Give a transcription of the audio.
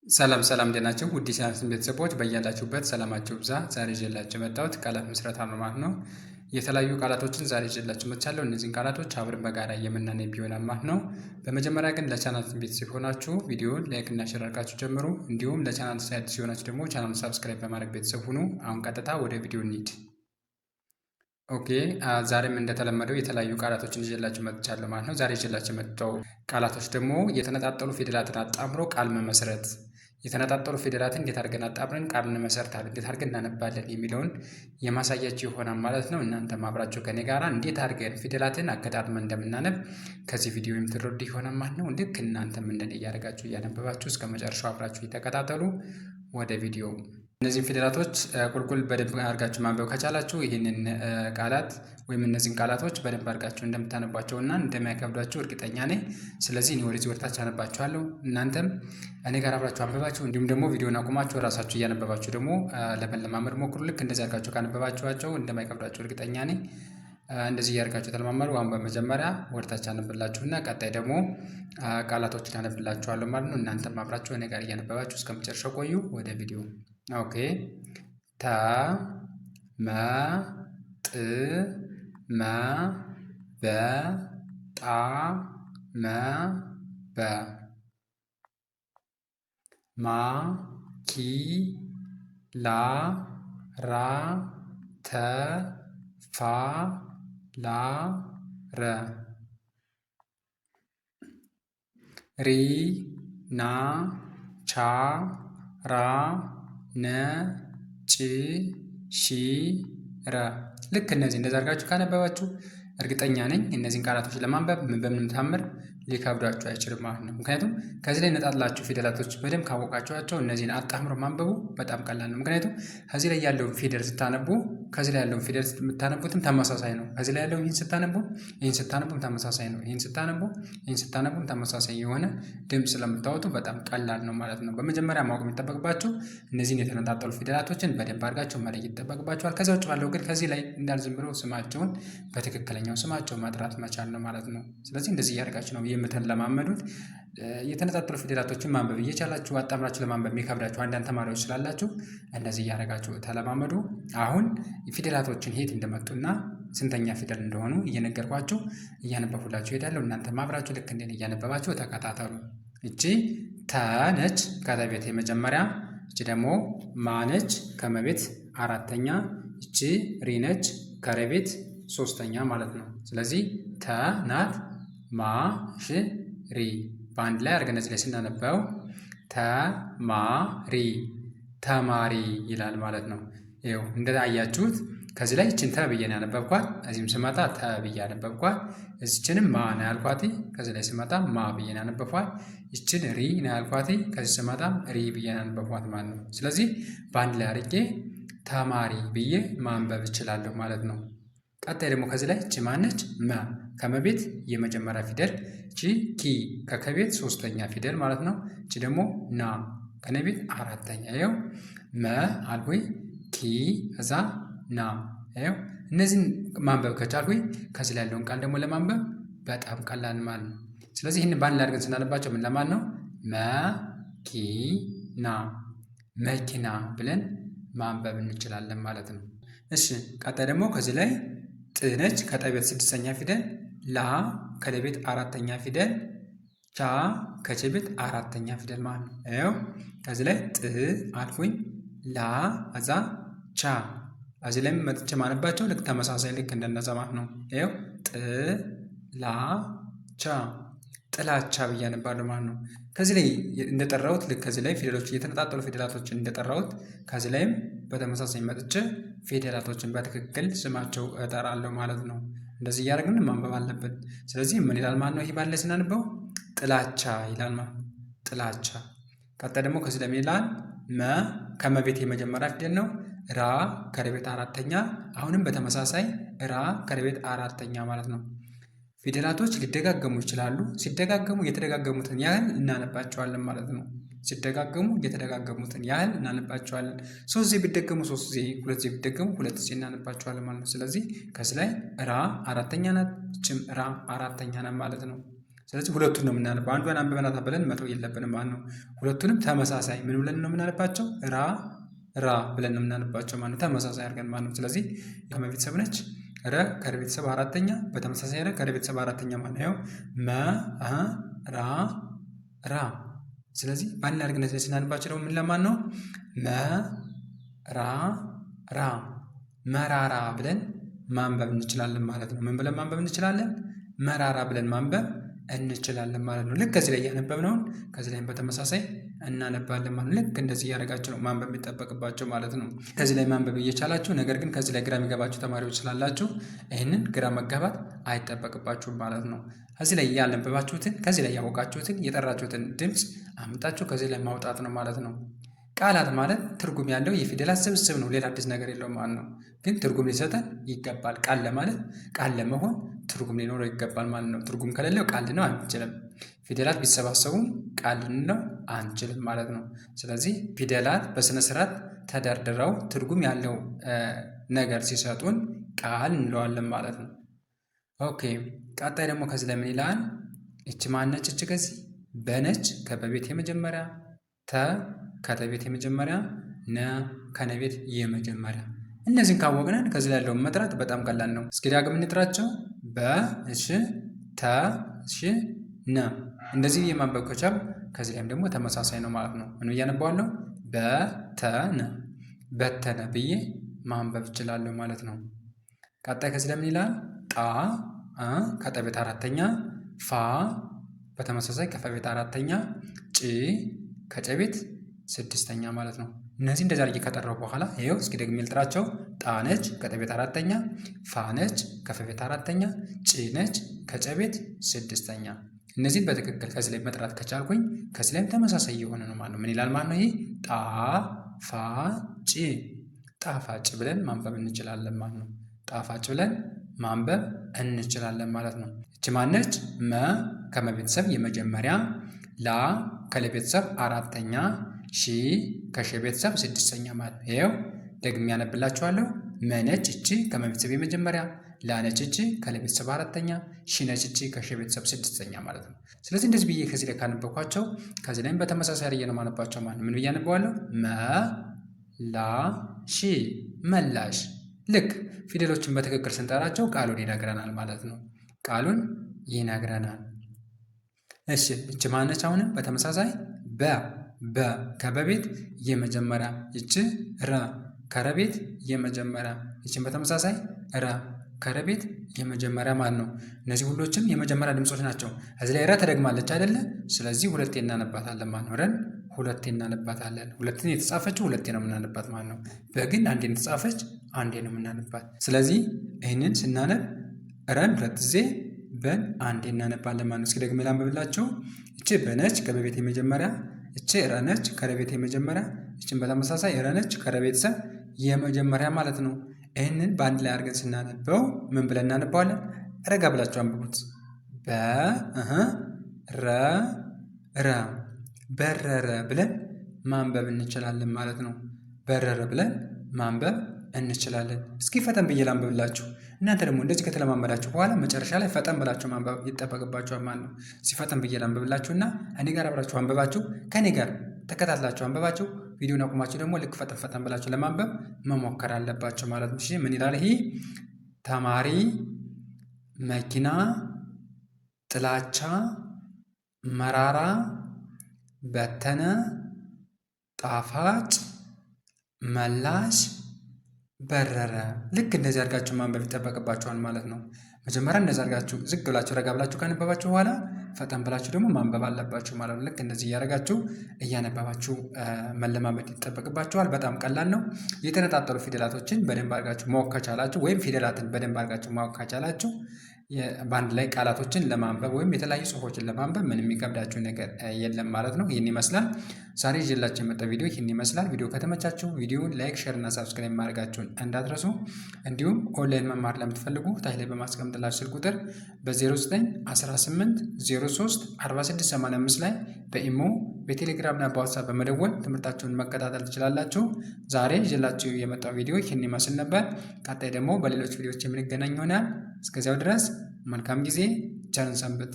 ሰላም ሰላም እንዴት ናችሁ? ውድ የቻናላችን ቤተሰቦች በያላችሁበት ሰላማችሁ ብዛ። ዛሬ ይዤላችሁ የመጣሁት ቃላት ምስረታ ነው ማለት ነው። የተለያዩ ቃላቶችን ዛሬ ይዤላችሁ መጥቻለሁ። እነዚህን ቃላቶች አብረን በጋራ የምናነብ ቢሆናል ማለት ነው። በመጀመሪያ ግን ለቻናላችን ቤተሰብ ሆናችሁ ቪዲዮውን ላይክ እና ሼር አድርጋችሁ ጀምሩ። እንዲሁም ለቻናል ሳይት ሲሆናችሁ ደግሞ ቻናሉን ሰብስክራይብ በማድረግ ቤተሰብ ሁኑ። አሁን ቀጥታ ወደ ቪዲዮ እንሂድ። ኦኬ ዛሬም እንደተለመደው የተለያዩ ቃላቶችን ይዤላችሁ መጥቻለሁ ማለት ነው። ዛሬ ይዤላችሁ የመጣው ቃላቶች ደግሞ የተነጣጠሉ ፊደላትን አጣምሮ ቃል መመስረት፣ የተነጣጠሉ ፊደላትን እንዴት አድርገን አጣምረን ቃል እንመሰርታለን፣ እንዴት አድርገን እናነባለን የሚለውን የማሳያችሁ ይሆናል ማለት ነው። እናንተም አብራችሁ ከኔ ጋራ እንዴት አድርገን ፊደላትን አገጣጥመን እንደምናነብ ከዚህ ቪዲዮ የምትረዱ ይሆናል ማለት ነው። ልክ እናንተም እንደኔ እያደረጋችሁ እያነበባችሁ እስከ መጨረሻው አብራችሁ እየተከታተሉ ወደ ቪዲዮ እነዚህን ፊደላቶች ቁልቁል በደንብ አድርጋችሁ ማንበብ ከቻላችሁ ይህንን ቃላት ወይም እነዚህን ቃላቶች በደንብ አድርጋችሁ እንደምታነቧቸውና እንደማይከብዷችሁ እርግጠኛ ነኝ። ስለዚህ እኔ ወደዚህ ወደታች አነባችኋለሁ። እናንተም እኔ ጋር አብራችሁ አንበባችሁ እንዲሁም ደግሞ ቪዲዮን አቁማችሁ ራሳችሁ እያነበባችሁ ደግሞ ለመለማመድ ሞክሩ። ልክ እንደዚህ አድርጋችሁ ካነበባችኋቸው እንደማይከብዷችሁ እርግጠኛ ነኝ። እንደዚህ እያደርጋችሁ ተለማመዱ። አሁን በመጀመሪያ ወደታች አነብላችሁና ቀጣይ ደግሞ ቃላቶችን አነብላችኋለሁ ማለት ነው። እናንተም አብራችሁ እኔ ጋር እያነበባችሁ እስከመጨረሻው ቆዩ። ወደ ቪዲዮ ኦኬ ተ መ ጥ መ በ ጣ መ በ ማ ኪ ላ ራ ተ ፋ ላ ረ ሪ ና ቻ ራ ነ ጭ ሺ ረ። ልክ እነዚህ እንደዛ አድርጋችሁ ካነበባችሁ እርግጠኛ ነኝ እነዚህን ቃላቶች ለማንበብ በምንም ታምር ሊከብዷችሁ አይችልም ማለት ነው። ምክንያቱም ከዚህ ላይ ነጣጥላችሁ ፊደላቶች በደንብ ካወቃችኋቸው እነዚህን አጣምሮ ማንበቡ በጣም ቀላል ነው። ምክንያቱም ከዚህ ላይ ያለውን ፊደል ስታነቡ ከዚህ ላይ ያለውን ፊደል የምታነቡትም ተመሳሳይ ነው። ከዚህ ላይ ያለውን ይህን ስታነቡም ተመሳሳይ ነው። ይህን ስታነቡም ተመሳሳይ የሆነ ድምፅ ስለምታወጡ በጣም ቀላል ነው ማለት ነው። በመጀመሪያ ማወቅ የሚጠበቅባችሁ እነዚህን የተነጣጠሉ ፊደላቶችን በደንብ አድርጋችሁ መለየት ይጠበቅባችኋል። ከዚያ ውጭ ባለው ግን ከዚህ ላይ እንዳልዝም ብሎ ስማቸውን በትክክለኛው ስማቸው ማጥራት መቻል ነው ማለት ነው። ስለዚህ እንደዚህ እያደርጋችሁ ነው የምትለማመዱት። የተነጣጠሉ ፊደላቶችን ማንበብ እየቻላችሁ አጣምራችሁ ለማንበብ የሚከብዳችሁ አንዳንድ ተማሪዎች ስላላችሁ እንደዚህ እያደረጋችሁ ተለማመዱ። አሁን ፊደላቶችን የት እንደመጡና ስንተኛ ፊደል እንደሆኑ እየነገርኳችሁ እያነበብኩላችሁ እሄዳለሁ። እናንተ አብራችሁ ልክ እንደኔ እያነበባችሁ ተከታተሉ። እቺ ተ ነች ከተቤት የመጀመሪያ፣ እቺ ደግሞ ማ ነች ከመቤት አራተኛ፣ እቺ ሪ ነች ከረቤት ሶስተኛ ማለት ነው። ስለዚህ ተ ናት፣ ማ ሽ ሪ በአንድ ላይ አድርገን እዚህ ላይ ስናነበው ተማሪ ተማሪ ይላል ማለት ነው። ይኸው እንደታያችሁት ከዚህ ላይ እችን ተ ብዬ ነው ያነበብኳት። እዚህም ስመጣ ተ ብዬ ያነበብኳት። እዚችንም ማ ነው ያልኳት። ከዚህ ላይ ስመጣ ማ ብዬ ነው ያነበብኳት። ይችን ሪ ነው ያልኳት። ከዚህ ስመጣ ሪ ብዬ ነው ያነበብኳት ማለት ነው። ስለዚህ በአንድ ላይ አድርጌ ተማሪ ብዬ ማንበብ እችላለሁ ማለት ነው። ቀጣይ ደግሞ ከዚህ ላይ እቺ ማነች? መ ከመቤት የመጀመሪያ ፊደል፣ እቺ ኪ ከከቤት ሶስተኛ ፊደል ማለት ነው። እቺ ደግሞ ና ከነቤት አራተኛ። ይኸው መ አልኩኝ፣ ኪ እዛ ና። ይኸው እነዚህን ማንበብ ከቻልኩኝ ከዚህ ላይ ያለውን ቃል ደግሞ ለማንበብ በጣም ቀላል ማለት ነው። ስለዚህ ይህን በአንድ ላይ አድርገን ስናነባቸው ምን ለማን ነው? መኪና መኪና ብለን ማንበብ እንችላለን ማለት ነው። እሺ ቀጣይ ደግሞ ከዚህ ላይ ጥ ነች ከጠቤት ስድስተኛ ፊደል፣ ላ ከለቤት አራተኛ ፊደል፣ ቻ ከቸቤት አራተኛ ፊደል ማለት ነው። ይኸው ከዚህ ላይ ጥ አልኩኝ፣ ላ አዛ ቻ። እዚህ ላይ መጥቼ ማነባቸው ልክ ተመሳሳይ ልክ እንደነዛ ማለት ነው። ይኸው ጥ ላ ቻ ጥላቻ ብዬ አነባለሁ ማለት ነው። ከዚህ ላይ እንደጠራሁት ልክ ከዚህ ላይ ፊደሎች የተነጣጠሉ ፊደላቶችን እንደጠራሁት ከዚህ ላይም በተመሳሳይ መጥቼ ፊደላቶችን በትክክል ስማቸው እጠራለሁ ማለት ነው። እንደዚህ እያደረግን ማንበብ አለብን። ስለዚህ ምን ይላል ማለት ነው? ይህ ባለ ስናንበው ጥላቻ ይላል ማለት ነው። ጥላቻ። ቀጣይ ደግሞ ከዚህ ላይ ምን ይላል? መ ከመቤት የመጀመሪያ ፊደል ነው። ራ ከረቤት አራተኛ። አሁንም በተመሳሳይ ራ ከረቤት አራተኛ ማለት ነው። ፊደላቶች ሊደጋገሙ ይችላሉ። ሲደጋገሙ የተደጋገሙትን ያህል እናነባቸዋለን ማለት ነው። ሲደጋገሙ የተደጋገሙትን ያህል እናነባቸዋለን። 3 ጊዜ ቢደገሙ 3 ጊዜ፣ 2 ጊዜ ቢደገሙ 2 ጊዜ እናነባቸዋለን ማለት ነው። ስለዚህ ከዚህ ላይ ራ አራተኛ ናት፣ ችም ራ አራተኛ ናት ማለት ነው። ስለዚህ ሁለቱን ነው የምናነባው። አንዷን አንብበናት ብለን መተው የለብንም ማለት ነው። ሁለቱንም ተመሳሳይ ምን ብለን ነው የምናነባቸው? ራ ብለን ነው የምናነባቸው ማለት ነው። ተመሳሳይ አድርገን ማለት ነው። ስለዚህ ከመ ቤተሰብ ነች። ረ ከረ ቤተሰብ አራተኛ፣ በተመሳሳይ ረ ከረ ቤተሰብ አራተኛ ማለት ነው። ራ። ስለዚህ በአንድ ላይ አድርገን ስናነባቸው ደግሞ ምን ለማን ነው? ራ መራራ ብለን ማንበብ እንችላለን ማለት ነው። ምን ብለን ማንበብ እንችላለን? መራራ ብለን ማንበብ እንችላለን ማለት ነው። ልክ ከዚህ ላይ እያነበብነውን ከዚህ ላይም በተመሳሳይ እናነባለን ማለት ነው። ልክ እንደዚህ እያደረጋችሁ ነው ማንበብ የሚጠበቅባቸው ማለት ነው። ከዚህ ላይ ማንበብ እየቻላችሁ ነገር ግን ከዚህ ላይ ግራ የሚገባችሁ ተማሪዎች ስላላችሁ ይህንን ግራ መጋባት አይጠበቅባችሁም ማለት ነው። ከዚህ ላይ ያነበባችሁትን ከዚህ ላይ ያወቃችሁትን የጠራችሁትን ድምፅ አምጣችሁ ከዚህ ላይ ማውጣት ነው ማለት ነው። ቃላት ማለት ትርጉም ያለው የፊደላት ስብስብ ነው። ሌላ አዲስ ነገር የለውም ማለት ነው። ግን ትርጉም ሊሰጠን ይገባል። ቃል ለማለት ቃል ለመሆን ትርጉም ሊኖረው ይገባል ማለት ነው። ትርጉም ከሌለው ቃል ልንለው አንችልም። ፊደላት ቢሰባሰቡም ቃል ልንለው አንችልም ማለት ነው። ስለዚህ ፊደላት በስነ ስርዓት ተደርድረው ትርጉም ያለው ነገር ሲሰጡን ቃል እንለዋለን ማለት ነው። ኦኬ ቀጣይ ደግሞ ከዚህ ላይ ምን ይላል? እች ማነች? እች ከዚህ በነች ከበቤት የመጀመሪያ ተ ከተቤት የመጀመሪያ ነ ከነቤት የመጀመሪያ። እነዚህን ካወቅነን ከዚህ ላይ ያለውን መጥራት በጣም ቀላል ነው። እስኪ ዳግም እንጥራቸው። በ እሺ ተ እሺ ነ። እንደዚህ የማንበብ ከቻል ከዚህ ላይም ደግሞ ተመሳሳይ ነው ማለት ነው። ምን እያነባዋለሁ? በተነ በተነ ብዬ ማንበብ እችላለሁ ማለት ነው። ቀጣይ ከዚህ ላይ ምን ይላል? ጣ ከጠቤት አራተኛ፣ ፋ በተመሳሳይ ከፈቤት አራተኛ፣ ጭ ከጨቤት ስድስተኛ ማለት ነው። እነዚህ እንደዛ አድርጌ ከጠራው በኋላ ይኸው እስኪ ደግሜ ልጥራቸው። ጣ ነች ከጠቤት አራተኛ፣ ፋ ነች ከፈቤት አራተኛ፣ ጭ ነች ከጨቤት ስድስተኛ። እነዚህን በትክክል ከዚህ ላይ መጥራት ከቻልኩኝ ከዚህ ላይም ተመሳሳይ የሆነ ነው ማለት ነው። ምን ይላል ማለት ነው? ይሄ ጣ ፋ ጭ ጣፋጭ ብለን ማንበብ እንችላለን ማለት ነው። ጣፋጭ ብለን ማንበብ እንችላለን ማለት ነው። እች ማነች? መ ከመቤተሰብ የመጀመሪያ፣ ላ ከለቤተሰብ አራተኛ፣ ሺ ከሸ ቤተሰብ ስድስተኛ ማለት ነው። ይኸው ደግሜ ያነብላችኋለሁ። መነች እቺ ከመቤተሰብ የመጀመሪያ፣ ላነች እቺ ከለቤተሰብ አራተኛ፣ ሺ ነች እቺ ከሸ ቤተሰብ ስድስተኛ ማለት ነው። ስለዚህ እንደዚህ ብዬ ከዚህ ላይ ካነበብኳቸው ከዚህ ላይም በተመሳሳይ አድርጌ ነው ማነባቸው ማለት ነው። ምን ብዬ አነበዋለሁ? መ ላ ሺ መላሽ። ልክ ፊደሎችን በትክክል ስንጠራቸው ቃሉን ይነግረናል ማለት ነው። ቃሉን ይነግረናል። እሺ እች ማነች? አሁንም በተመሳሳይ በ ከበቤት የመጀመሪያ፣ ይች ረ ከረቤት የመጀመሪያ፣ ይችን በተመሳሳይ ረ ከረቤት የመጀመሪያ ማለት ነው። እነዚህ ሁሎችም የመጀመሪያ ድምፆች ናቸው። እዚህ ላይ ረ ተደግማለች አይደለ? ስለዚህ ሁለቴ እናነባታለን ማለት ነው። ረን ሁለቴ እናነባታለን። ሁለቴ የተጻፈችው ሁለቴ ነው የምናነባት ማለት ነው። በግን አንዴ የተጻፈች አንዴ ነው የምናነባት። ስለዚህ ይህንን ስናነብ ረን ሁለት ጊዜ በን አንዴ እናነባለን ማለት ነው። እስኪ ደግሜ ላንብብላችሁ። እቺ በነች ከበቤት የመጀመሪያ፣ እቺ ረነች ከረቤት የመጀመሪያ፣ እቺን በተመሳሳይ ረነች ከረቤተሰብ የመጀመሪያ ማለት ነው። ይህንን በአንድ ላይ አድርገን ስናነበው ምን ብለን እናነባዋለን? ረጋ ብላችሁ አንብቡት። ረ በረረ ብለን ማንበብ እንችላለን ማለት ነው። በረረ ብለን ማንበብ እንችላለን። እስኪ ፈጠን ብዬ ላንብብላችሁ። እናንተ ደግሞ እንደዚህ ከተለማመዳችሁ በኋላ መጨረሻ ላይ ፈጠን ብላችሁ ማንበብ ይጠበቅባችኋል ማለት ነው። እስኪ ፈጠን ብዬ ላንብብላችሁና እኔ ጋር አብራችሁ አንብባችሁ ከኔ ጋር ተከታትላችሁ አንብባችሁ ቪዲዮን አቁማችሁ ደግሞ ልክ ፈጠን ፈጠን ብላችሁ ለማንበብ መሞከር አለባችሁ ማለት ነው። እሺ ምን ይላል ይሄ? ተማሪ፣ መኪና፣ ጥላቻ፣ መራራ፣ በተነ፣ ጣፋጭ፣ መላሽ፣ በረረ። ልክ እንደዚህ አድርጋችሁ ማንበብ ይጠበቅባችኋል ማለት ነው። መጀመሪያ እንደዚህ አድርጋችሁ ዝግ ብላችሁ ረጋ ብላችሁ ካነበባችሁ በኋላ ፈጠን ብላችሁ ደግሞ ማንበብ አለባችሁ ማለት ነው። ልክ እንደዚህ እያደረጋችሁ እያነበባችሁ መለማመድ ይጠበቅባችኋል። በጣም ቀላል ነው። የተነጣጠሉ ፊደላቶችን በደንብ አድርጋችሁ ማወቅ ከቻላችሁ ወይም ፊደላትን በደንብ አድርጋችሁ ማወቅ ከቻላችሁ በአንድ ላይ ቃላቶችን ለማንበብ ወይም የተለያዩ ጽሁፎችን ለማንበብ ምንም የሚከብዳችሁ ነገር የለም ማለት ነው። ይህን ይመስላል ዛሬ ይዤላችሁ የመጣው ቪዲዮ ይህን ይመስላል። ቪዲዮ ከተመቻችሁ ቪዲዮውን ላይክ፣ ሼር እና ሳብስክራይብ ማድረጋችሁን እንዳትረሱ። እንዲሁም ኦንላይን መማር ለምትፈልጉ ታች ላይ በማስቀምጥላችሁ ስልክ ቁጥር በ0918 03 4685 ላይ በኢሞ በቴሌግራም እና በዋትሳፕ በመደወል ትምህርታችሁን መከታተል ትችላላችሁ። ዛሬ ይዤላችሁ የመጣው ቪዲዮ ይህን ይመስል ነበር። ቀጣይ ደግሞ በሌሎች ቪዲዮዎች የምንገናኝ ይሆናል። እስከዚያው ድረስ መልካም ጊዜ፣ ቸርን ሰንብት።